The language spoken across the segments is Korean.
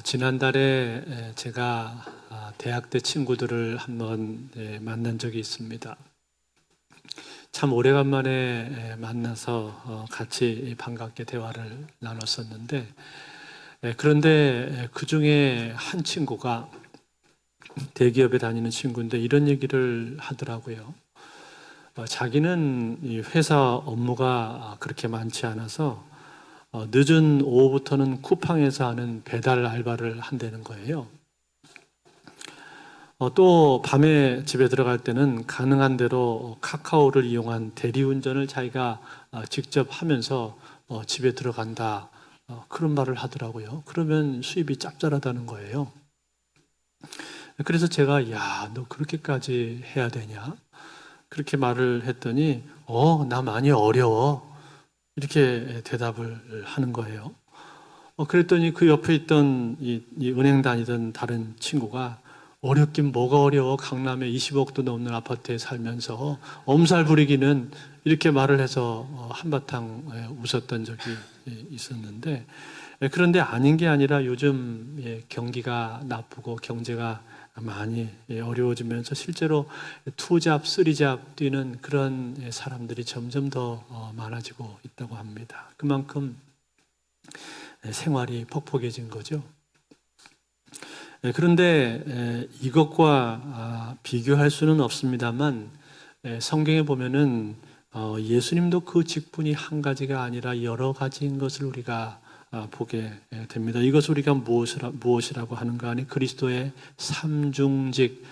지난달에 제가 대학 때 친구들을 한번 만난 적이 있습니다. 참 오래간만에 만나서 같이 반갑게 대화를 나눴었는데, 그런데 그 중에 한 친구가 대기업에 다니는 친구인데 이런 얘기를 하더라고요. 자기는 이 회사 업무가 그렇게 많지 않아서 늦은 오후부터는 쿠팡에서 하는 배달 알바를 한다는 거예요. 또 밤에 집에 들어갈 때는 가능한 대로 카카오를 이용한 대리운전을 자기가 직접 하면서 집에 들어간다. 그런 말을 하더라고요. 그러면 수입이 짭짤하다는 거예요. 그래서 제가 너 그렇게까지 해야 되냐? 그렇게 말을 했더니 나 많이 어려워. 이렇게 대답을 하는 거예요. 그랬더니 그 옆에 있던 이 은행 다니던 다른 친구가 어렵긴 뭐가 어려워. 강남에 20억도 넘는 아파트에 살면서 엄살 부리기는, 이렇게 말을 해서 한바탕 웃었던 적이 있었는데, 그런데 아닌 게 아니라 요즘 경기가 나쁘고 경제가 많이 어려워지면서 실제로 투잡, 쓰리잡 뛰는 그런 사람들이 점점 더 많아지고 있다고 합니다. 그만큼 생활이 퍽퍽해진 거죠. 그런데 이것과 비교할 수는 없습니다만, 성경에 보면은 예수님도 그 직분이 한 가지가 아니라 여러 가지인 것을 우리가 보게 됩니다. 이것을 우리가 무엇이라고 하는가 하니 그리스도의 삼중직이라고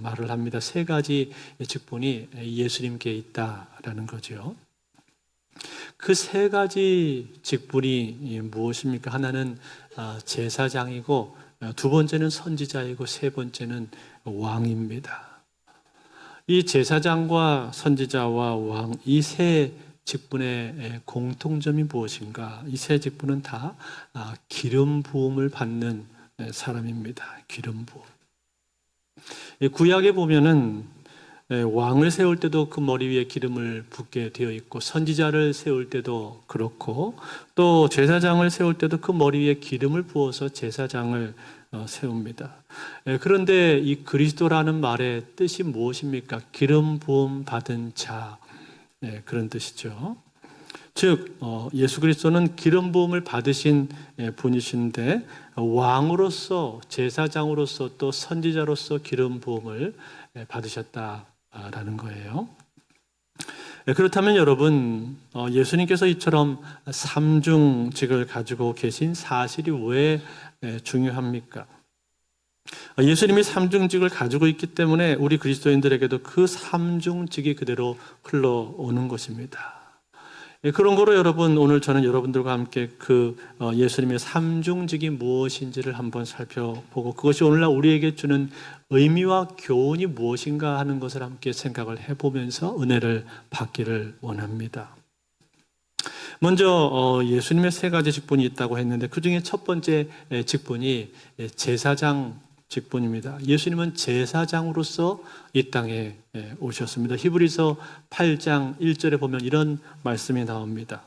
말을 합니다. 세 가지 직분이 예수님께 있다라는 거죠. 그 세 가지 직분이 무엇입니까? 하나는 제사장이고, 두 번째는 선지자이고, 세 번째는 왕입니다. 이 제사장과 선지자와 왕, 이 세 직분의 공통점이 무엇인가? 이 세 직분은 다 기름 부음을 받는 사람입니다. 기름 부음. 구약에 보면은 왕을 세울 때도 그 머리 위에 기름을 붓게 되어 있고, 선지자를 세울 때도 그렇고, 또 제사장을 세울 때도 그 머리 위에 기름을 부어서 제사장을 세웁니다. 그런데 이 그리스도라는 말의 뜻이 무엇입니까? 기름 부음 받은 자, 그런 뜻이죠. 즉 예수 그리스도는 기름 부음을 받으신 분이신데, 왕으로서, 제사장으로서, 또 선지자로서 기름 부음을 받으셨다라는 거예요. 그렇다면 여러분, 예수님께서 이처럼 삼중직을 가지고 계신 사실이 왜 중요합니까? 예수님이 삼중직을 가지고 있기 때문에 우리 그리스도인들에게도 그 삼중직이 그대로 흘러오는 것입니다. 그런 거로 여러분, 오늘 저는 여러분들과 함께 그 예수님의 삼중직이 무엇인지를 한번 살펴보고, 그것이 오늘날 우리에게 주는 의미와 교훈이 무엇인가 하는 것을 함께 생각을 해보면서 은혜를 받기를 원합니다. 먼저 예수님의 세 가지 직분이 있다고 했는데, 그 중에 첫 번째 직분이 제사장 직분입니다. 예수님은 제사장으로서 이 땅에 오셨습니다. 히브리서 8장 1절에 보면 이런 말씀이 나옵니다.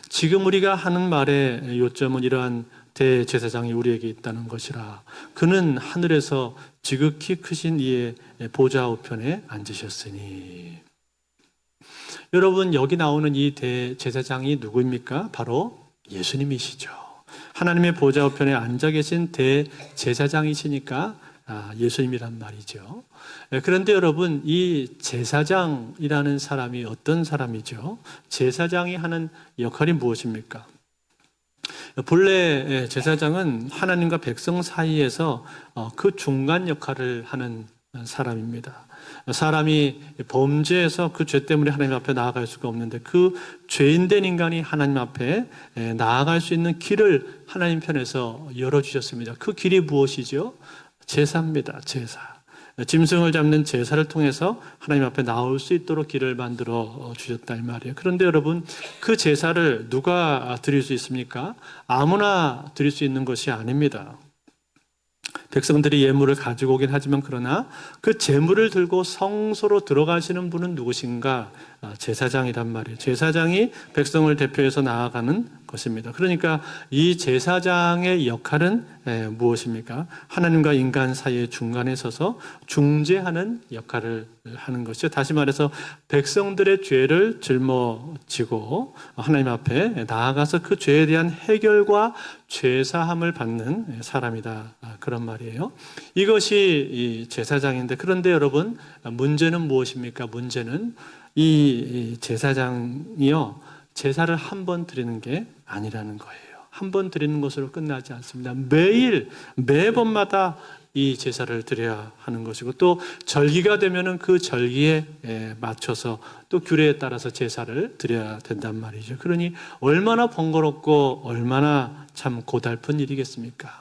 지금 우리가 하는 말의 요점은 이러한 대제사장이 우리에게 있다는 것이라. 그는 하늘에서 지극히 크신 이의 보좌 우편에 앉으셨으니. 여러분, 여기 나오는 이 대제사장이 누구입니까? 바로 예수님이시죠. 하나님의 보좌 우편에 앉아 계신 대제사장이시니까 예수님이란 말이죠. 그런데 여러분, 이 제사장이라는 사람이 어떤 사람이죠? 제사장이 하는 역할이 무엇입니까? 본래 제사장은 하나님과 백성 사이에서 그 중간 역할을 하는 사람입니다. 사람이 범죄해서 그 죄 때문에 하나님 앞에 나아갈 수가 없는데, 그 죄인된 인간이 하나님 앞에 나아갈 수 있는 길을 하나님 편에서 열어주셨습니다. 그 길이 무엇이죠? 제사입니다. 제사. 짐승을 잡는 제사를 통해서 하나님 앞에 나올 수 있도록 길을 만들어 주셨다 이 말이에요. 그런데 여러분, 그 제사를 누가 드릴 수 있습니까? 아무나 드릴 수 있는 것이 아닙니다. 백성들이 예물을 가지고 오긴 하지만 그러나 그 제물을 들고 성소로 들어가시는 분은 누구신가? 제사장이란 말이에요. 제사장이 백성을 대표해서 나아가는 것입니다. 그러니까 이 제사장의 역할은 무엇입니까? 하나님과 인간 사이의 중간에 서서 중재하는 역할을 하는 것이죠. 다시 말해서 백성들의 죄를 짊어지고 하나님 앞에 나아가서 그 죄에 대한 해결과 죄사함을 받는 사람이다. 그런 말이에요. 이것이 이 제사장인데, 그런데 여러분, 문제는 무엇입니까? 문제는 이 제사장이요, 제사를 한 번 드리는 게 아니라는 거예요. 한 번 드리는 것으로 끝나지 않습니다. 매번마다 이 제사를 드려야 하는 것이고, 또 절기가 되면은 그 절기에 맞춰서 또 규례에 따라서 제사를 드려야 된단 말이죠. 그러니 얼마나 번거롭고 얼마나 참 고달픈 일이겠습니까?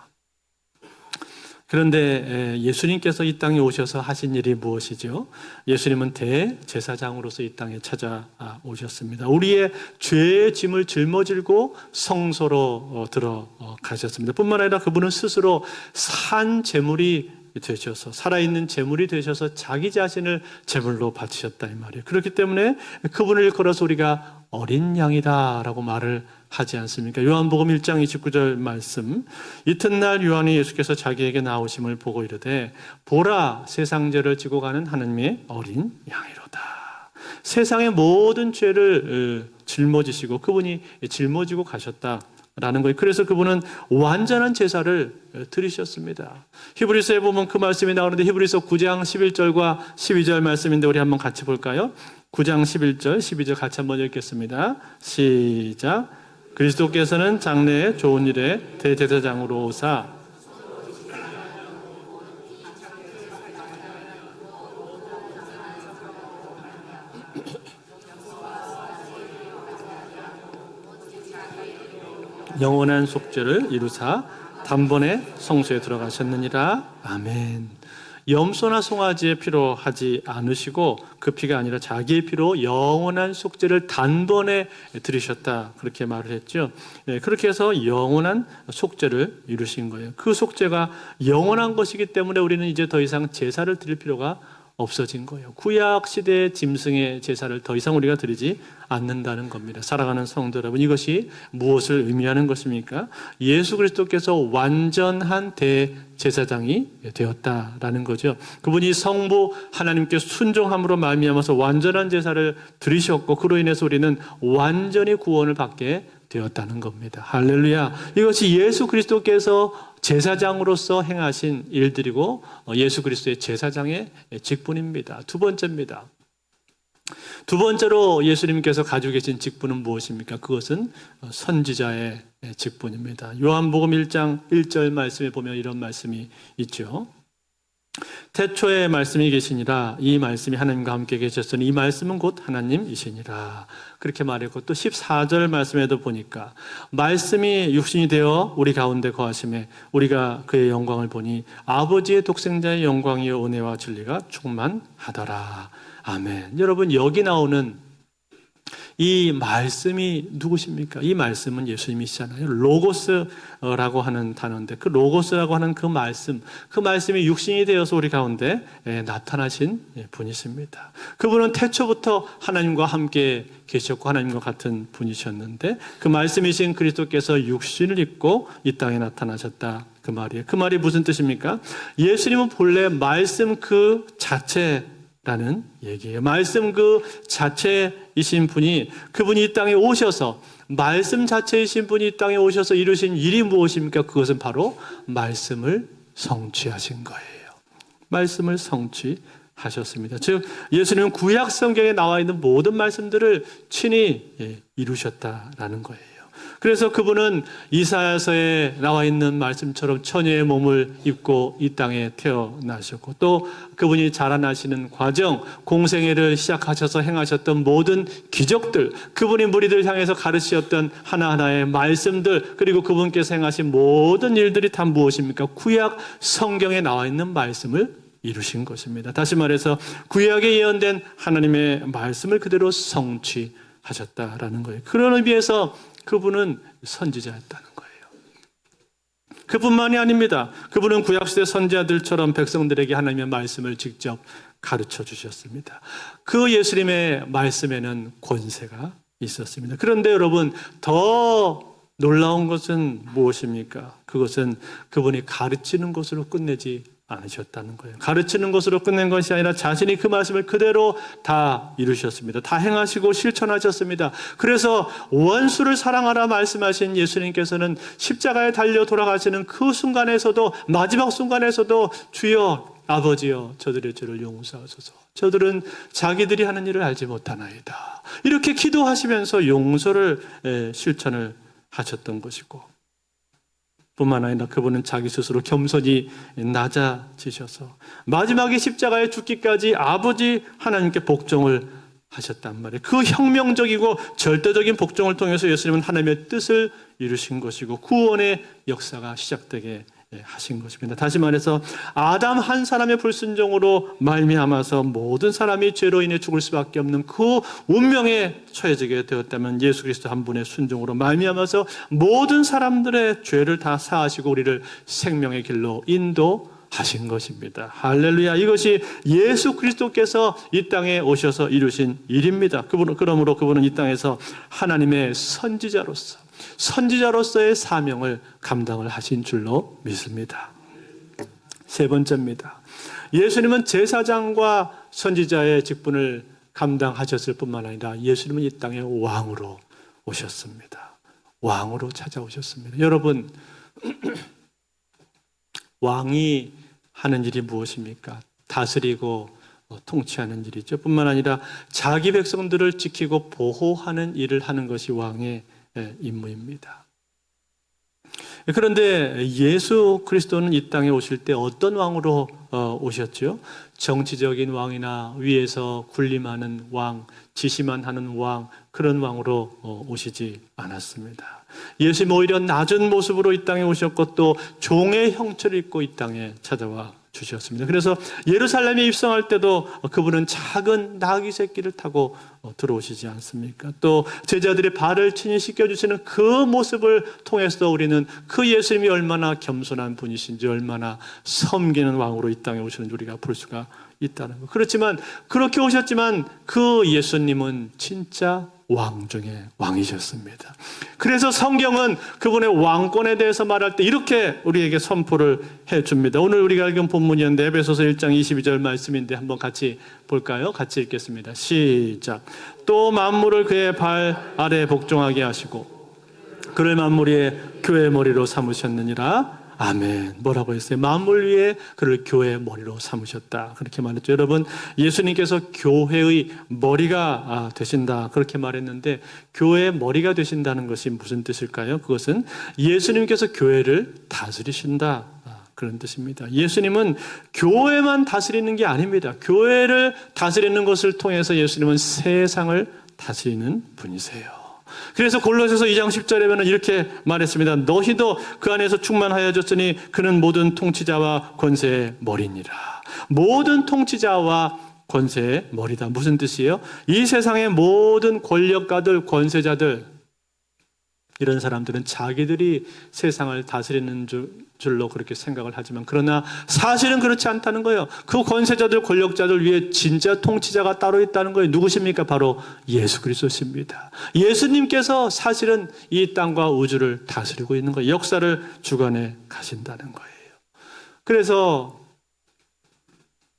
그런데 예수님께서 이 땅에 오셔서 하신 일이 무엇이죠? 예수님은 대제사장으로서 이 땅에 찾아오셨습니다. 우리의 죄의 짐을 짊어지고 성소로 들어가셨습니다. 뿐만 아니라 그분은 스스로 산 제물이 되셔서, 살아있는 제물이 되셔서 자기 자신을 제물로 바치셨다 이 말이에요. 그렇기 때문에 그분을 걸어서 우리가 어린 양이다라고 말을 하지 않습니까? 요한복음 1장 29절 말씀, 이튿날 요한이 예수께서 자기에게 나오심을 보고 이르되 보라, 세상 죄를 지고 가는 하나님의 어린 양이로다. 세상의 모든 죄를 짊어지시고 그분이 짊어지고 가셨다라는 거예요. 그래서 그분은 완전한 제사를 드리셨습니다. 히브리서에 보면 그 말씀이 나오는데, 히브리서 9장 11절과 12절 말씀인데 우리 한번 같이 볼까요? 9장 11절, 12절 같이 한번 읽겠습니다. 시작. 그리스도께서는 장래의 좋은 일에 대제사장으로 오사 영원한 속죄를 이루사 단번에 성소에 들어가셨느니라. 아멘. 염소나 송아지의 피로 하지 않으시고 그 피가 아니라 자기의 피로 영원한 속죄를 단번에 들으셨다, 그렇게 말을 했죠. 그렇게 해서 영원한 속죄를 이루신 거예요. 그 속죄가 영원한 것이기 때문에 우리는 이제 더 이상 제사를 드릴 필요가 없어진 거예요. 구약 시대의 짐승의 제사를 더 이상 우리가 드리지 않는다는 겁니다. 사랑하는 성도 여러분, 이것이 무엇을 의미하는 것입니까? 예수 그리스도께서 완전한 대제사장이 되었다라는 거죠. 그분이 성부 하나님께 순종함으로 말미암아서 완전한 제사를 드리셨고, 그로 인해서 우리는 완전히 구원을 받게 되었다는 겁니다. 할렐루야. 이것이 예수 그리스도께서 제사장으로서 행하신 일들이고 예수 그리스도의 제사장의 직분입니다. 두 번째입니다. 두 번째로 예수님께서 가지고 계신 직분은 무엇입니까? 그것은 선지자의 직분입니다. 요한복음 1장 1절 말씀에 보면 이런 말씀이 있죠. 태초에 말씀이 계시니라, 이 말씀이 하나님과 함께 계셨으니 이 말씀은 곧 하나님이시니라, 그렇게 말했고, 또 14절 말씀에도 보니까 말씀이 육신이 되어 우리 가운데 거하심에 우리가 그의 영광을 보니 아버지의 독생자의 영광이요 은혜와 진리가 충만하더라. 아멘. 여러분, 여기 나오는 이 말씀이 누구십니까? 이 말씀은 예수님이시잖아요. 로고스라고 하는 단어인데, 그 로고스라고 하는 그 말씀이 육신이 되어서 우리 가운데 나타나신 분이십니다. 그분은 태초부터 하나님과 함께 계셨고 하나님과 같은 분이셨는데, 그 말씀이신 그리스도께서 육신을 입고 이 땅에 나타나셨다, 그 말이에요. 그 말이 무슨 뜻입니까? 예수님은 본래 말씀 그 자체라는 얘기예요. 말씀 그 자체이신 분이, 그분이 이 땅에 오셔서, 말씀 자체이신 분이 이 땅에 오셔서 이루신 일이 무엇입니까? 그것은 바로 말씀을 성취하신 거예요. 말씀을 성취하셨습니다. 즉 예수님은 구약 성경에 나와 있는 모든 말씀들을 친히 이루셨다라는 거예요. 그래서 그분은 이사야서에 나와 있는 말씀처럼 처녀의 몸을 입고 이 땅에 태어나셨고, 또 그분이 자라나시는 과정, 공생애를 시작하셔서 행하셨던 모든 기적들, 그분이 무리들 향해서 가르치셨던 하나하나의 말씀들, 그리고 그분께서 행하신 모든 일들이 다 무엇입니까? 구약 성경에 나와 있는 말씀을 이루신 것입니다. 다시 말해서 구약에 예언된 하나님의 말씀을 그대로 성취하셨다라는 거예요. 그런 의미에서 그분은 선지자였다는 거예요. 그뿐만이 아닙니다. 그분은 구약시대 선지자들처럼 백성들에게 하나님의 말씀을 직접 가르쳐 주셨습니다. 그 예수님의 말씀에는 권세가 있었습니다. 그런데 여러분, 더 놀라운 것은 무엇입니까? 그것은 그분이 가르치는 것으로 끝내지 않으셨다는 거예요. 가르치는 것으로 끝낸 것이 아니라 자신이 그 말씀을 그대로 다 이루셨습니다. 다 행하시고 실천하셨습니다. 그래서 원수를 사랑하라 말씀하신 예수님께서는 십자가에 달려 돌아가시는 그 순간에서도, 마지막 순간에서도 주여 아버지여 저들의 죄를 용서하소서. 저들은 자기들이 하는 일을 알지 못하나이다. 이렇게 기도하시면서 용서를 실천을 하셨던 것이고, 뿐만 아니라 그분은 자기 스스로 겸손히 낮아지셔서 마지막에 십자가에 죽기까지 아버지 하나님께 복종을 하셨단 말이에요. 그 혁명적이고 절대적인 복종을 통해서 예수님은 하나님의 뜻을 이루신 것이고 구원의 역사가 시작되게 하신 것입니다. 다시 말해서 아담 한 사람의 불순종으로 말미암아서 모든 사람이 죄로 인해 죽을 수밖에 없는 그 운명에 처해지게 되었다면, 예수 그리스도 한 분의 순종으로 말미암아서 모든 사람들의 죄를 다 사하시고 우리를 생명의 길로 인도하신 것입니다. 할렐루야. 이것이 예수 그리스도께서 이 땅에 오셔서 이루신 일입니다. 그러므로 그분은 이 땅에서 하나님의 선지자로서의 사명을 감당을 하신 줄로 믿습니다. 세 번째입니다. 예수님은 제사장과 선지자의 직분을 감당하셨을 뿐만 아니라 예수님은 이 땅에 왕으로 오셨습니다. 왕으로 찾아오셨습니다. 여러분, 왕이 하는 일이 무엇입니까? 다스리고 통치하는 일이죠. 뿐만 아니라 자기 백성들을 지키고 보호하는 일을 하는 것이 왕의 임무입니다. 그런데 예수 그리스도는 이 땅에 오실 때 어떤 왕으로 오셨죠? 정치적인 왕이나 위에서 군림하는 왕, 지시만 하는 왕, 그런 왕으로 오시지 않았습니다. 예수님 오히려 낮은 모습으로 이 땅에 오셨고 또 종의 형체를 입고 이 땅에 찾아와 주셨습니다. 그래서 예루살렘에 입성할 때도 그분은 작은 나귀 새끼를 타고 들어오시지 않습니까? 또 제자들의 발을 친히 씻겨주시는 그 모습을 통해서 우리는 그 예수님이 얼마나 겸손한 분이신지, 얼마나 섬기는 왕으로 이 땅에 오시는지 우리가 볼 수가 있다는 것. 그렇지만 그렇게 오셨지만 그 예수님은 진짜 왕 중에 왕이셨습니다. 그래서 성경은 그분의 왕권에 대해서 말할 때 이렇게 우리에게 선포를 해줍니다. 오늘 우리가 읽은 본문이었는데 에베소서 1장 22절 말씀인데 한번 같이 볼까요? 같이 읽겠습니다. 시작. 또 만물을 그의 발 아래 복종하게 하시고 그를 만물 위에 교회의 머리로 삼으셨느니라. 아멘. 뭐라고 했어요? 만물 위에 그를 교회의 머리로 삼으셨다. 그렇게 말했죠. 여러분, 예수님께서 교회의 머리가 되신다. 그렇게 말했는데 교회의 머리가 되신다는 것이 무슨 뜻일까요? 그것은 예수님께서 교회를 다스리신다. 그런 뜻입니다. 예수님은 교회만 다스리는 게 아닙니다. 교회를 다스리는 것을 통해서 예수님은 세상을 다스리는 분이세요. 그래서 골로새서 2장 10절에는 이렇게 말했습니다. 너희도 그 안에서 충만하여졌으니 그는 모든 통치자와 권세의 머리니라. 모든 통치자와 권세의 머리다. 무슨 뜻이에요? 이 세상의 모든 권력가들, 권세자들, 이런 사람들은 자기들이 세상을 다스리는 줄로 그렇게 생각을 하지만, 그러나 사실은 그렇지 않다는 거예요. 그 권세자들, 권력자들 위에 진짜 통치자가 따로 있다는 거예요. 누구십니까? 바로 예수 그리스도십니다. 예수님께서 사실은 이 땅과 우주를 다스리고 있는 거예요. 역사를 주관해 가신다는 거예요. 그래서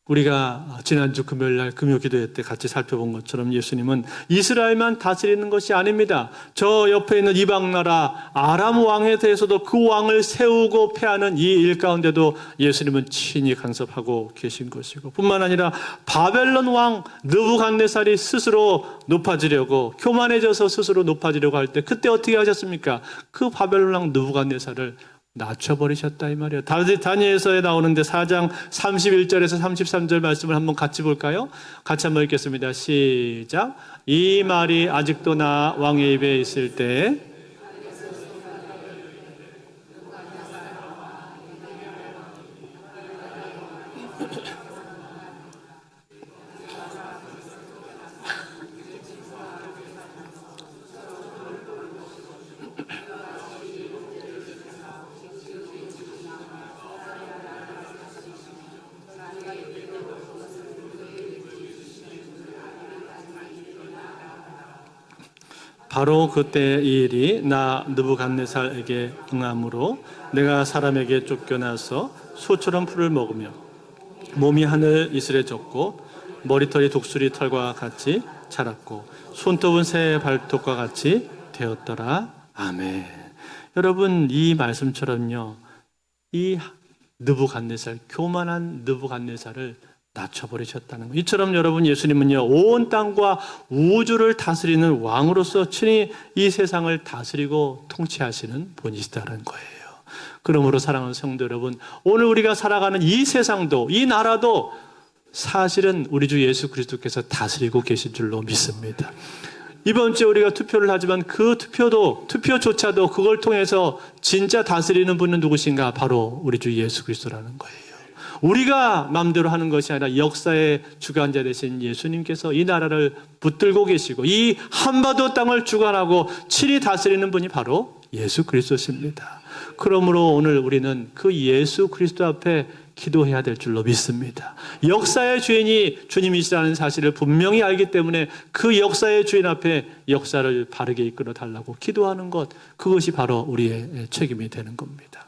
우리가 지난주 금요일날 금요기도회 때 같이 살펴본 것처럼 예수님은 이스라엘만 다스리는 것이 아닙니다. 저 옆에 있는 이방나라 아람 왕에 대해서도 그 왕을 세우고 패하는 이 일 가운데도 예수님은 친히 간섭하고 계신 것이고, 뿐만 아니라 바벨론 왕 느부갓네살이 스스로 높아지려고, 교만해져서 스스로 높아지려고 할 때 그때 어떻게 하셨습니까? 그 바벨론 왕 느부갓네살을 낮춰버리셨다 이 말이에요. 다니엘서에 나오는데 4장 31절에서 33절 말씀을 한번 같이 볼까요? 같이 한번 읽겠습니다. 시작. 이 말이 아직도 나 왕의 입에 있을 때 바로 그때 이 일이 나 느부갓네살에게 응함으로 내가 사람에게 쫓겨나서 소처럼 풀을 먹으며 몸이 하늘 이슬에 젖고 머리털이 독수리 털과 같이 자랐고 손톱은 새 발톱과 같이 되었더라. 아멘. 여러분, 이 말씀처럼요, 이 느부갓네살, 교만한 느부갓네살을 낮춰버리셨다는 것. 이처럼 여러분, 예수님은요, 온 땅과 우주를 다스리는 왕으로서 친히 이 세상을 다스리고 통치하시는 분이시다는 거예요. 그러므로 사랑하는 성도 여러분, 오늘 우리가 살아가는 이 세상도, 이 나라도 사실은 우리 주 예수 그리스도께서 다스리고 계신 줄로 믿습니다. 이번 주에 우리가 투표를 하지만 그 투표조차도 그걸 통해서 진짜 다스리는 분은 누구신가? 바로 우리 주 예수 그리스도라는 거예요. 우리가 마음대로 하는 것이 아니라 역사의 주관자 되신 예수님께서 이 나라를 붙들고 계시고 이 한반도 땅을 주관하고 친히 다스리는 분이 바로 예수 그리스도십니다. 그러므로 오늘 우리는 그 예수 그리스도 앞에 기도해야 될 줄로 믿습니다. 역사의 주인이 주님이시라는 사실을 분명히 알기 때문에 그 역사의 주인 앞에 역사를 바르게 이끌어 달라고 기도하는 것, 그것이 바로 우리의 책임이 되는 겁니다.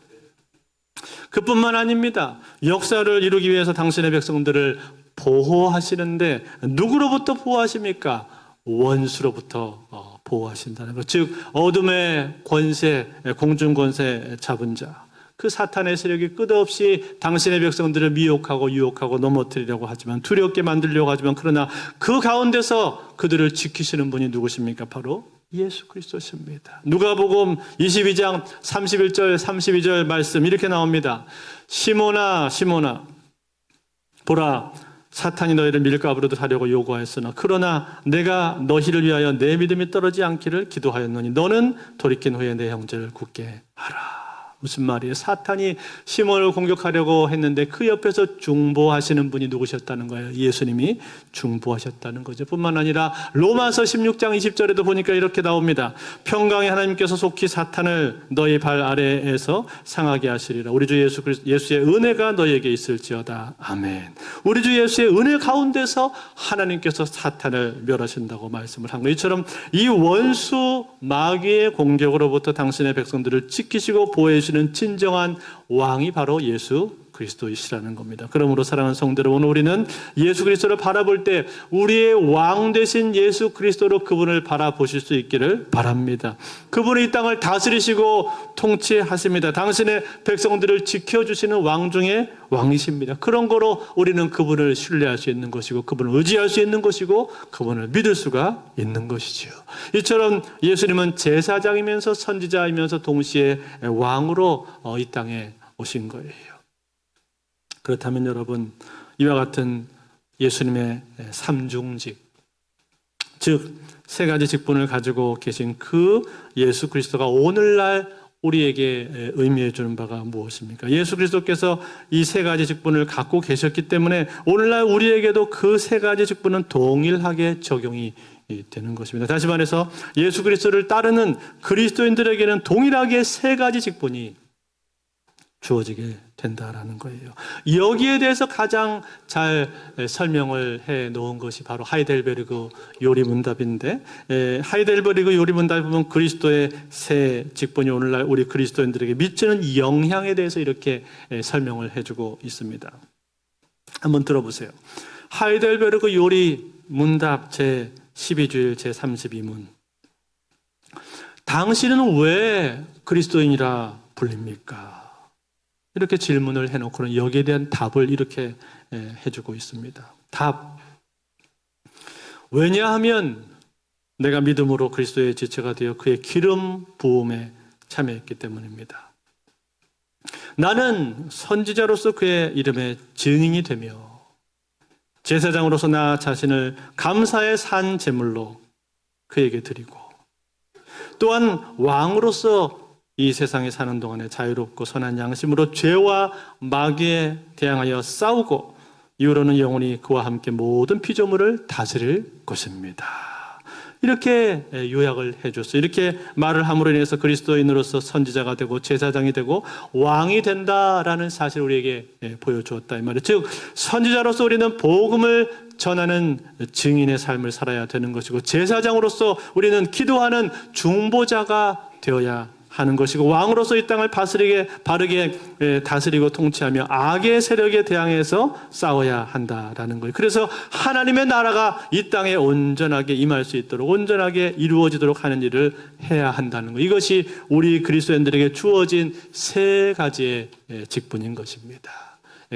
그뿐만 아닙니다. 역사를 이루기 위해서 당신의 백성들을 보호하시는데 누구로부터 보호하십니까? 원수로부터 보호하신다는 것. 즉 어둠의 권세, 공중 권세 잡은 자, 그 사탄의 세력이 끝없이 당신의 백성들을 미혹하고 유혹하고 넘어뜨리려고 하지만, 두렵게 만들려고 하지만, 그러나 그 가운데서 그들을 지키시는 분이 누구십니까? 바로 예수 그리스도십니다. 누가복음 22장 31절 32절 말씀 이렇게 나옵니다. 시몬아 시몬아, 보라, 사탄이 너희를 밀가부르듯 하려고 요구하였으나 그러나 내가 너희를 위하여 내 믿음이 떨어지지 않기를 기도하였노니 너는 돌이킨 후에 내 형제를 굳게 하라. 무슨 말이에요? 사탄이 시몬을 공격하려고 했는데 그 옆에서 중보하시는 분이 누구셨다는 거예요? 예수님이 중보하셨다는 거죠. 뿐만 아니라 로마서 16장 20절에도 보니까 이렇게 나옵니다. 평강의 하나님께서 속히 사탄을 너희 발 아래에서 상하게 하시리라. 우리 주 예수의 은혜가 너희에게 있을지어다. 아멘. 우리 주 예수의 은혜 가운데서 하나님께서 사탄을 멸하신다고 말씀을 한 거예요. 이처럼 이 원수 마귀의 공격으로부터 당신의 백성들을 지키시고 보호해 주시는 진정한 왕이 바로 예수 그리스도이시라는 겁니다. 그러므로 사랑하는 성도 여러분, 오늘 우리는 예수 그리스도를 바라볼 때 우리의 왕 되신 예수 그리스도로 그분을 바라보실 수 있기를 바랍니다. 그분이 이 땅을 다스리시고 통치하십니다. 당신의 백성들을 지켜주시는 왕 중에 왕이십니다. 그런 거로 우리는 그분을 신뢰할 수 있는 것이고, 그분을 의지할 수 있는 것이고, 그분을 믿을 수가 있는 것이지요. 이처럼 예수님은 제사장이면서 선지자이면서 동시에 왕으로 이 땅에 오신 거예요. 그렇다면 여러분, 이와 같은 예수님의 삼중직, 즉 세 가지 직분을 가지고 계신 그 예수 그리스도가 오늘날 우리에게 의미해 주는 바가 무엇입니까? 예수 그리스도께서 이 세 가지 직분을 갖고 계셨기 때문에 오늘날 우리에게도 그 세 가지 직분은 동일하게 적용이 되는 것입니다. 다시 말해서 예수 그리스도를 따르는 그리스도인들에게는 동일하게 세 가지 직분이 주어지게 된다라는 거예요. 여기에 대해서 가장 잘 설명을 해 놓은 것이 바로 하이델베르그 요리문답인데, 하이델베르그 요리문답에 보면 그리스도의 세 직분이 오늘날 우리 그리스도인들에게 미치는 영향에 대해서 이렇게 설명을 해주고 있습니다. 한번 들어보세요. 하이델베르그 요리문답 제12주일 제32문. 당신은 왜 그리스도인이라 불립니까? 이렇게 질문을 해놓고는 여기에 대한 답을 이렇게 해주고 있습니다. 답. 왜냐하면 내가 믿음으로 그리스도의 지체가 되어 그의 기름 부음에 참여했기 때문입니다. 나는 선지자로서 그의 이름에 증인이 되며 제사장으로서 나 자신을 감사의 산 제물로 그에게 드리고, 또한 왕으로서 이 세상에 사는 동안에 자유롭고 선한 양심으로 죄와 마귀에 대항하여 싸우고 이후로는 영원히 그와 함께 모든 피조물을 다스릴 것입니다. 이렇게 요약을 해줬어요. 이렇게 말을 함으로 인해서 그리스도인으로서 선지자가 되고 제사장이 되고 왕이 된다라는 사실을 우리에게 보여주었다 이 말이에요. 즉 선지자로서 우리는 복음을 전하는 증인의 삶을 살아야 되는 것이고, 제사장으로서 우리는 기도하는 중보자가 되어야 하는 것이고, 왕으로서 이 땅을 바르게 다스리고 통치하며 악의 세력에 대항해서 싸워야 한다라는 거예요. 그래서 하나님의 나라가 이 땅에 온전하게 임할 수 있도록, 온전하게 이루어지도록 하는 일을 해야 한다는 거예요. 이것이 우리 그리스도인들에게 주어진 세 가지의 직분인 것입니다.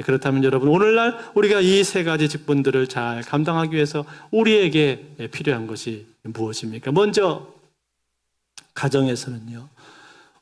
그렇다면 여러분, 오늘날 우리가 이 세 가지 직분들을 잘 감당하기 위해서 우리에게 필요한 것이 무엇입니까? 먼저 가정에서는요,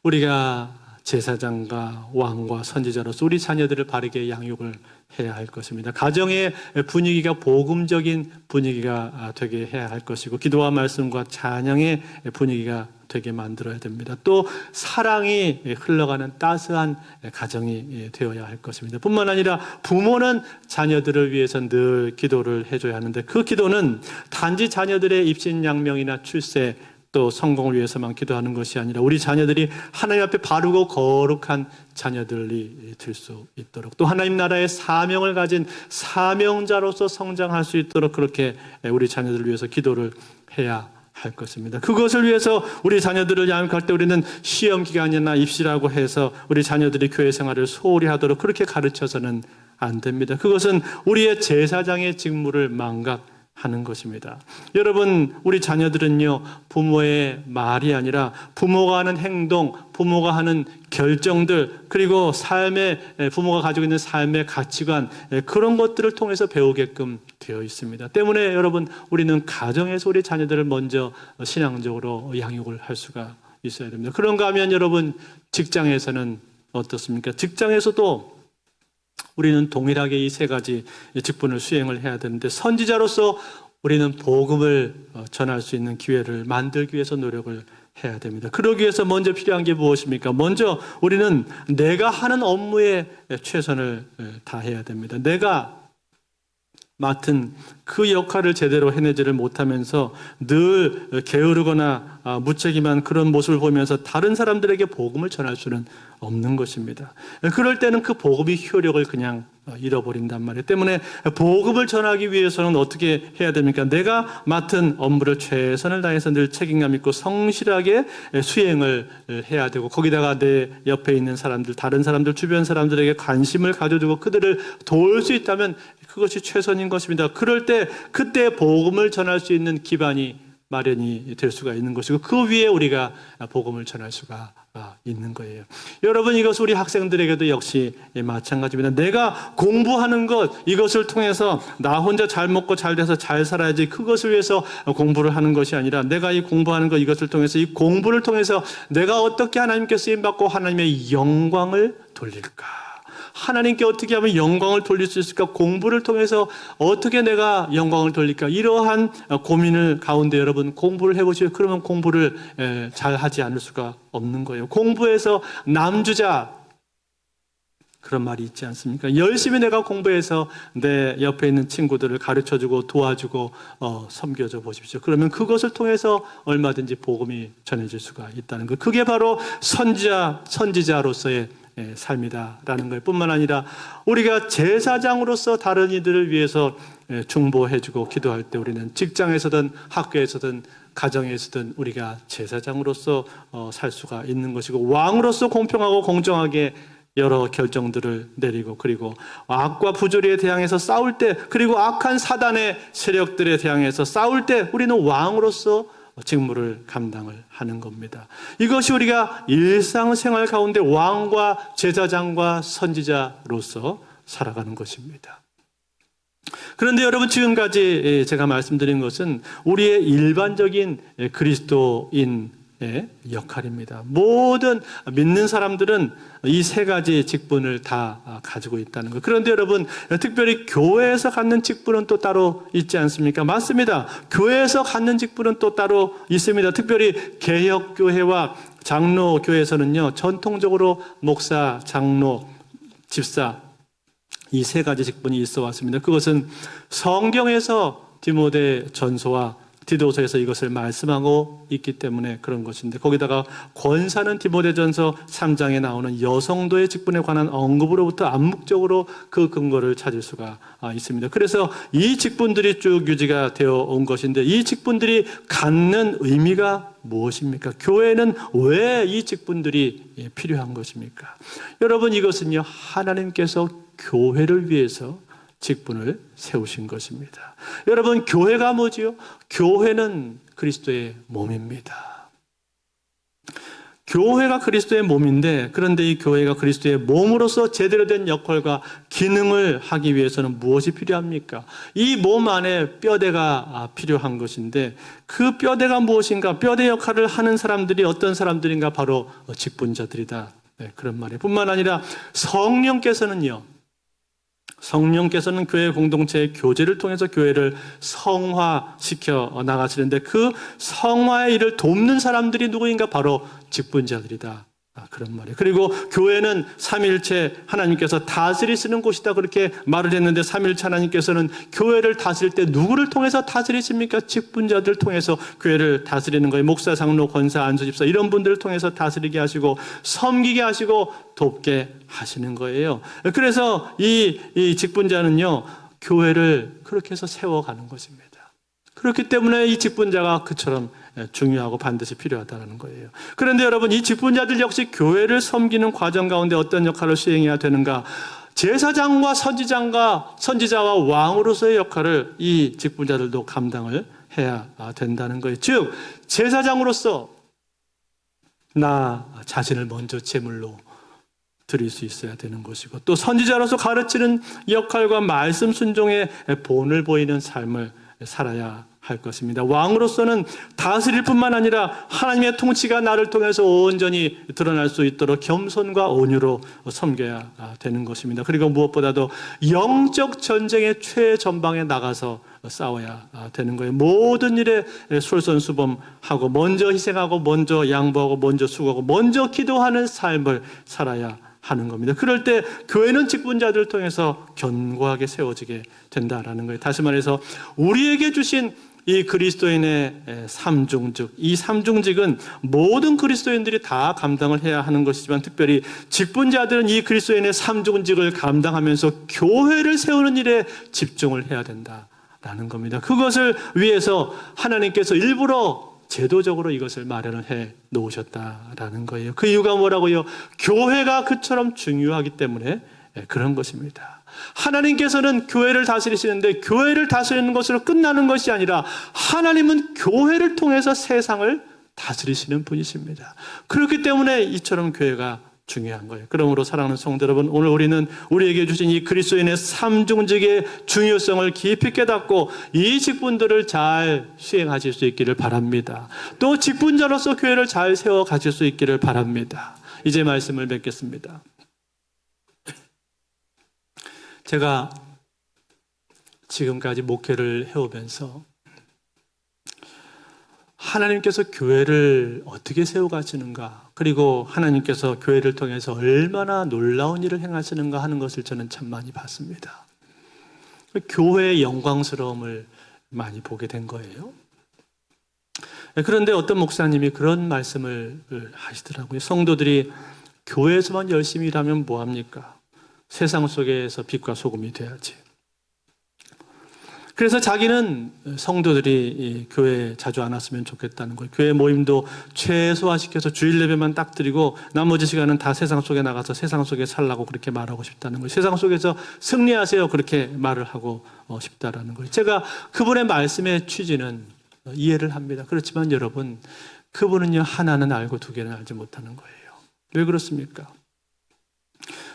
우리가 제사장과 왕과 선지자로서 우리 자녀들을 바르게 양육을 해야 할 것입니다. 가정의 분위기가 복음적인 분위기가 되게 해야 할 것이고, 기도와 말씀과 찬양의 분위기가 되게 만들어야 됩니다. 또 사랑이 흘러가는 따스한 가정이 되어야 할 것입니다. 뿐만 아니라 부모는 자녀들을 위해서 늘 기도를 해줘야 하는데, 그 기도는 단지 자녀들의 입신양명이나 출세 또 성공을 위해서만 기도하는 것이 아니라 우리 자녀들이 하나님 앞에 바르고 거룩한 자녀들이 될 수 있도록, 또 하나님 나라의 사명을 가진 사명자로서 성장할 수 있도록 그렇게 우리 자녀들을 위해서 기도를 해야 할 것입니다. 그것을 위해서 우리 자녀들을 양육할 때 우리는 시험 기간이나 입시라고 해서 우리 자녀들이 교회 생활을 소홀히 하도록 그렇게 가르쳐서는 안 됩니다. 그것은 우리의 제사장의 직무를 망각하는 것입니다. 여러분, 우리 자녀들은요, 부모의 말이 아니라 부모가 하는 행동, 부모가 하는 결정들, 그리고 부모가 가지고 있는 삶의 가치관, 그런 것들을 통해서 배우게끔 되어 있습니다. 때문에 여러분, 우리는 가정에서 우리 자녀들을 먼저 신앙적으로 양육을 할 수가 있어야 됩니다. 그런가 하면 여러분, 직장에서는 어떻습니까? 직장에서도 우리는 동일하게 이 세 가지 직분을 수행을 해야 되는데, 선지자로서 우리는 복음을 전할 수 있는 기회를 만들기 위해서 노력을 해야 됩니다. 그러기 위해서 먼저 필요한 게 무엇입니까? 먼저 우리는 내가 하는 업무에 최선을 다해야 됩니다. 내가 맡은 그 역할을 제대로 해내지를 못하면서 늘 게으르거나 무책임한 그런 모습을 보면서 다른 사람들에게 복음을 전할 수는 없는 것입니다. 그럴 때는 그 복음의 효력을 그냥 잃어버린단 말이에요. 때문에 복음을 전하기 위해서는 어떻게 해야 됩니까? 내가 맡은 업무를 최선을 다해서 늘 책임감 있고 성실하게 수행을 해야 되고, 거기다가 내 옆에 있는 사람들, 다른 사람들, 주변 사람들에게 관심을 가져주고 그들을 도울 수 있다면 그것이 최선인 것입니다. 그럴 때 그때 복음을 전할 수 있는 기반이 마련이 될 수가 있는 것이고, 그 위에 우리가 복음을 전할 수가 있는 거예요. 여러분, 이것 우리 학생들에게도 역시 마찬가지입니다. 내가 공부하는 것, 이것을 통해서 나 혼자 잘 먹고 잘 돼서 잘 살아야지, 그것을 위해서 공부를 하는 것이 아니라 내가 이 공부하는 것, 이것을 통해서, 이 공부를 통해서 내가 어떻게 하나님께 쓰임받고 하나님의 영광을 돌릴까? 하나님께 어떻게 하면 영광을 돌릴 수 있을까? 공부를 통해서 어떻게 내가 영광을 돌릴까? 이러한 고민을 가운데 여러분 공부를 해보시면, 그러면 공부를 잘 하지 않을 수가 없는 거예요. 공부해서 남주자, 그런 말이 있지 않습니까? 열심히 내가 공부해서 내 옆에 있는 친구들을 가르쳐주고 도와주고 섬겨줘 보십시오. 그러면 그것을 통해서 얼마든지 복음이 전해질 수가 있다는 것. 그게 바로 선지자로서의 삶이다라는 것 뿐만 아니라, 우리가 제사장으로서 다른 이들을 위해서 중보해주고 기도할 때 우리는 직장에서든 학교에서든 가정에서든 우리가 제사장으로서 살 수가 있는 것이고, 왕으로서 공평하고 공정하게 여러 결정들을 내리고, 그리고 악과 부조리에 대항해서 싸울 때, 그리고 악한 사단의 세력들에 대항해서 싸울 때 우리는 왕으로서 직무를 감당을 하는 겁니다. 이것이 우리가 일상생활 가운데 왕과 제사장과 선지자로서 살아가는 것입니다. 그런데 여러분, 지금까지 제가 말씀드린 것은 우리의 일반적인 그리스도인의 역할입니다. 모든 믿는 사람들은 이 세 가지 직분을 다 가지고 있다는 것. 그런데 여러분, 특별히 교회에서 갖는 직분은 또 따로 있지 않습니까? 맞습니다. 교회에서 갖는 직분은 또 따로 있습니다. 특별히 개혁교회와 장로교회에서는요, 전통적으로 목사, 장로, 집사, 이 세 가지 직분이 있어 왔습니다. 그것은 성경에서 디모데 전서와 디도서에서 이것을 말씀하고 있기 때문에 그런 것인데, 거기다가 권사는 디모데전서 3장에 나오는 여성도의 직분에 관한 언급으로부터 암묵적으로 그 근거를 찾을 수가 있습니다. 그래서 이 직분들이 쭉 유지가 되어 온 것인데, 이 직분들이 갖는 의미가 무엇입니까? 교회는 왜 이 직분들이 필요한 것입니까? 여러분, 이것은요, 하나님께서 교회를 위해서 직분을 세우신 것입니다. 여러분, 교회가 뭐지요? 교회는 그리스도의 몸입니다. 교회가 그리스도의 몸인데, 그런데 이 교회가 그리스도의 몸으로서 제대로 된 역할과 기능을 하기 위해서는 무엇이 필요합니까? 이 몸 안에 뼈대가 필요한 것인데, 그 뼈대가 무엇인가? 뼈대 역할을 하는 사람들이 어떤 사람들인가? 바로 직분자들이다. 네, 그런 말이에요. 뿐만 아니라 성령께서는 교회 공동체의 교제를 통해서 교회를 성화시켜 나가시는데, 그 성화의 일을 돕는 사람들이 누구인가? 바로 직분자들이다. 그런 말이에요. 그리고 교회는 삼위일체 하나님께서 다스리시는 곳이다, 그렇게 말을 했는데, 삼위일체 하나님께서는 교회를 다스릴 때 누구를 통해서 다스리십니까? 직분자들 통해서 교회를 다스리는 거예요. 목사, 장로, 권사, 안수집사 이런 분들을 통해서 다스리게 하시고 섬기게 하시고 돕게 하시는 거예요. 그래서 이 직분자는요, 교회를 그렇게 해서 세워가는 것입니다. 그렇기 때문에 이 직분자가 그처럼 중요하고 반드시 필요하다는 거예요. 그런데 여러분, 이 직분자들 역시 교회를 섬기는 과정 가운데 어떤 역할을 수행해야 되는가? 제사장과 선지자와 왕으로서의 역할을 이 직분자들도 감당을 해야 된다는 거예요. 즉, 제사장으로서 나 자신을 먼저 제물로 드릴 수 있어야 되는 것이고, 또 선지자로서 가르치는 역할과 말씀 순종의 본을 보이는 삶을 살아야 할 것입니다. 왕으로서는 다스릴 뿐만 아니라 하나님의 통치가 나를 통해서 온전히 드러날 수 있도록 겸손과 온유로 섬겨야 되는 것입니다. 그리고 무엇보다도 영적 전쟁의 최전방에 나가서 싸워야 되는 거예요. 모든 일에 솔선수범하고, 먼저 희생하고, 먼저 양보하고, 먼저 수고하고, 먼저 기도하는 삶을 살아야 하는 겁니다. 그럴 때 교회는 직분자들을 통해서 견고하게 세워지게 된다라는 거예요. 다시 말해서 우리에게 주신 이 그리스도인의 삼중직, 이 삼중직은 모든 그리스도인들이 다 감당을 해야 하는 것이지만, 특별히 직분자들은 이 그리스도인의 삼중직을 감당하면서 교회를 세우는 일에 집중을 해야 된다라는 겁니다. 그것을 위해서 하나님께서 일부러 제도적으로 이것을 마련을 해 놓으셨다라는 거예요. 그 이유가 뭐라고요? 교회가 그처럼 중요하기 때문에 그런 것입니다. 하나님께서는 교회를 다스리시는데, 교회를 다스리는 것으로 끝나는 것이 아니라 하나님은 교회를 통해서 세상을 다스리시는 분이십니다. 그렇기 때문에 이처럼 교회가 중요한 거예요. 그러므로 사랑하는 성도 여러분, 오늘 우리는 우리에게 주신 이 그리스도인의 삼중직의 중요성을 깊이 깨닫고 이 직분들을 잘 수행하실 수 있기를 바랍니다. 또 직분자로서 교회를 잘 세워 가실 수 있기를 바랍니다. 이제 말씀을 맺겠습니다. 제가 지금까지 목회를 해오면서 하나님께서 교회를 어떻게 세워가시는가, 그리고 하나님께서 교회를 통해서 얼마나 놀라운 일을 행하시는가 하는 것을 저는 참 많이 봤습니다. 교회의 영광스러움을 많이 보게 된 거예요. 그런데 어떤 목사님이 그런 말씀을 하시더라고요. 성도들이 교회에서만 열심히 일하면 뭐합니까? 세상 속에서 빛과 소금이 돼야지. 그래서 자기는 성도들이 교회에 자주 안 왔으면 좋겠다는 거예요. 교회 모임도 최소화시켜서 주일 예배만 딱 드리고 나머지 시간은 다 세상 속에 나가서 세상 속에 살라고 그렇게 말하고 싶다는 거예요. 세상 속에서 승리하세요, 그렇게 말을 하고 싶다라는 거예요. 제가 그분의 말씀의 취지는 이해를 합니다. 그렇지만 여러분, 그분은요, 하나는 알고 두 개는 알지 못하는 거예요. 왜 그렇습니까?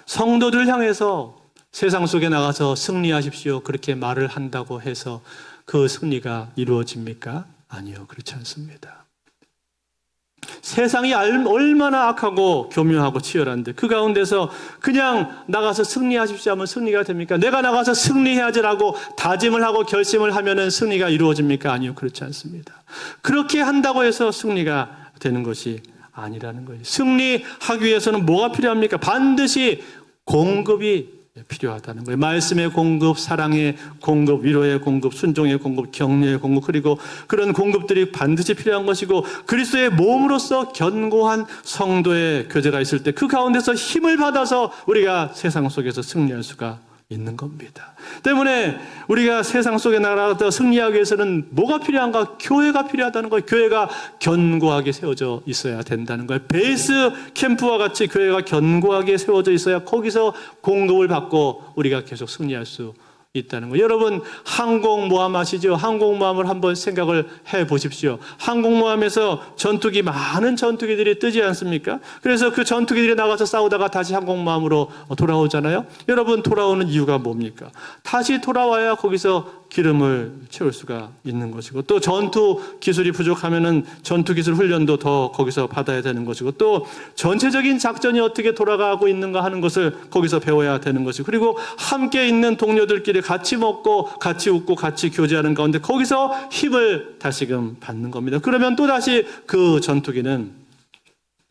성도들 향해서 세상 속에 나가서 승리하십시오, 그렇게 말을 한다고 해서 그 승리가 이루어집니까? 아니요, 그렇지 않습니다. 세상이 얼마나 악하고 교묘하고 치열한데 그 가운데서 그냥 나가서 승리하십시오 하면 승리가 됩니까? 내가 나가서 승리해야지라고 다짐을 하고 결심을 하면은 승리가 이루어집니까? 아니요, 그렇지 않습니다. 그렇게 한다고 해서 승리가 되는 것이 아니라는 거예요. 승리하기 위해서는 뭐가 필요합니까? 반드시 공급이 필요하다는 거예요. 말씀의 공급, 사랑의 공급, 위로의 공급, 순종의 공급, 격려의 공급, 그리고 그런 공급들이 반드시 필요한 것이고, 그리스도의 몸으로서 견고한 성도의 교제가 있을 때 그 가운데서 힘을 받아서 우리가 세상 속에서 승리할 수가 있는 겁니다. 때문에 우리가 세상 속에 나가서 승리하기 위해서는 뭐가 필요한가? 교회가 필요하다는 거예요. 교회가 견고하게 세워져 있어야 된다는 거예요. 베이스 캠프와 같이 교회가 견고하게 세워져 있어야 거기서 공급을 받고 우리가 계속 승리할 수 있다는 거예요. 여러분, 항공모함 아시죠? 항공모함을 한번 생각을 해 보십시오. 항공모함에서 전투기, 많은 전투기들이 뜨지 않습니까? 그래서 그 전투기들이 나가서 싸우다가 다시 항공모함으로 돌아오잖아요. 여러분, 돌아오는 이유가 뭡니까? 다시 돌아와야 거기서 기름을 채울 수가 있는 것이고, 또 전투 기술이 부족하면은 전투 기술 훈련도 더 거기서 받아야 되는 것이고, 또 전체적인 작전이 어떻게 돌아가고 있는가 하는 것을 거기서 배워야 되는 것이고, 그리고 함께 있는 동료들끼리 같이 먹고 같이 웃고 같이 교제하는 가운데 거기서 힘을 다시금 받는 겁니다. 그러면 또 다시 그 전투기는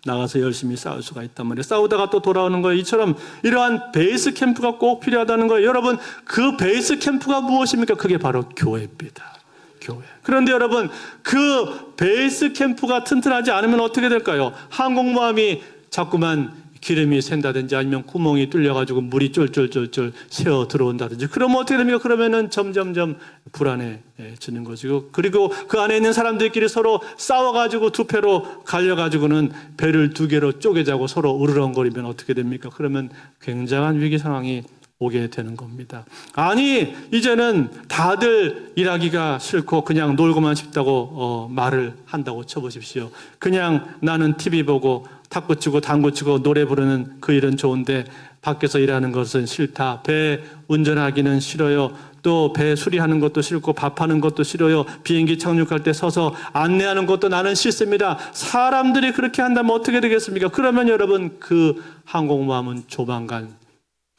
나가서 열심히 싸울 수가 있단 말이에요. 싸우다가 또 돌아오는 거예요. 이처럼 이러한 베이스 캠프가 꼭 필요하다는 거예요. 여러분, 그 베이스 캠프가 무엇입니까? 그게 바로 교회입니다. 교회. 그런데 여러분, 그 베이스 캠프가 튼튼하지 않으면 어떻게 될까요? 항공모함이 자꾸만 기름이 샌다든지 아니면 구멍이 뚫려가지고 물이 쫄쫄쫄쫄 새어 들어온다든지, 그러면 어떻게 됩니까? 그러면은 점점점 불안해지는 것이고, 그리고 그 안에 있는 사람들끼리 서로 싸워가지고 두 패로 갈려가지고는 배를 두 개로 쪼개자고 서로 으르렁거리면 어떻게 됩니까? 그러면 굉장한 위기 상황이 오게 되는 겁니다. 아니, 이제는 다들 일하기가 싫고 그냥 놀고만 싶다고 말을 한다고 쳐보십시오. 그냥 나는 TV 보고 탁구 치고 당구 치고 노래 부르는 그 일은 좋은데 밖에서 일하는 것은 싫다. 배 운전하기는 싫어요. 또 배 수리하는 것도 싫고 밥하는 것도 싫어요. 비행기 착륙할 때 서서 안내하는 것도 나는 싫습니다. 사람들이 그렇게 한다면 어떻게 되겠습니까? 그러면 여러분, 그 항공모함은 조만간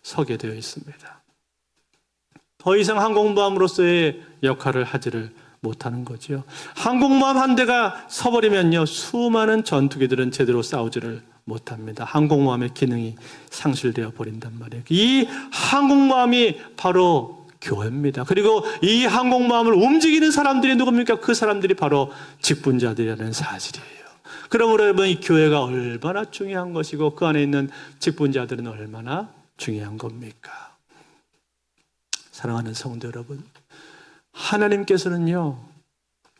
서게 되어 있습니다. 더 이상 항공모함으로서의 역할을 하지를 못하는 거죠. 항공모함 한 대가 서버리면요, 수많은 전투기들은 제대로 싸우지를 못합니다. 항공모함의 기능이 상실되어 버린단 말이에요. 이 항공모함이 바로 교회입니다. 그리고 이 항공모함을 움직이는 사람들이 누굽니까? 그 사람들이 바로 직분자들이라는 사실이에요. 그러므로 여러분, 이 교회가 얼마나 중요한 것이고 그 안에 있는 직분자들은 얼마나 중요한 겁니까? 사랑하는 성도 여러분, 하나님께서는요,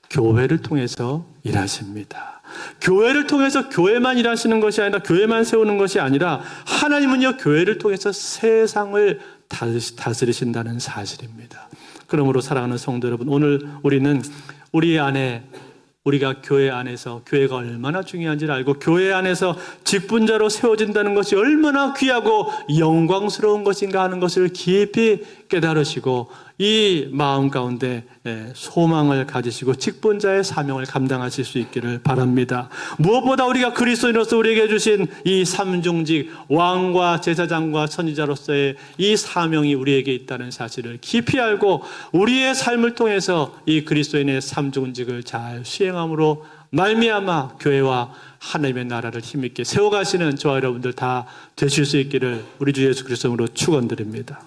교회를 통해서 일하십니다. 교회를 통해서 교회만 일하시는 것이 아니라, 교회만 세우는 것이 아니라, 하나님은요, 교회를 통해서 세상을 다스리신다는 사실입니다. 그러므로 사랑하는 성도 여러분, 오늘 우리는 우리가 교회 안에서 교회가 얼마나 중요한지를 알고, 교회 안에서 직분자로 세워진다는 것이 얼마나 귀하고 영광스러운 것인가 하는 것을 깊이 깨달으시고, 이 마음 가운데 소망을 가지시고 직분자의 사명을 감당하실 수 있기를 바랍니다. 무엇보다 우리가 그리스도인으로서 우리에게 주신 이 삼중직, 왕과 제사장과 선지자로서의 이 사명이 우리에게 있다는 사실을 깊이 알고, 우리의 삶을 통해서 이 그리스도인의 삼중직을 잘 수행함으로 말미암아 교회와 하나님의 나라를 힘있게 세워가시는 저와 여러분들 다 되실 수 있기를 우리 주 예수 그리스도로 축원드립니다.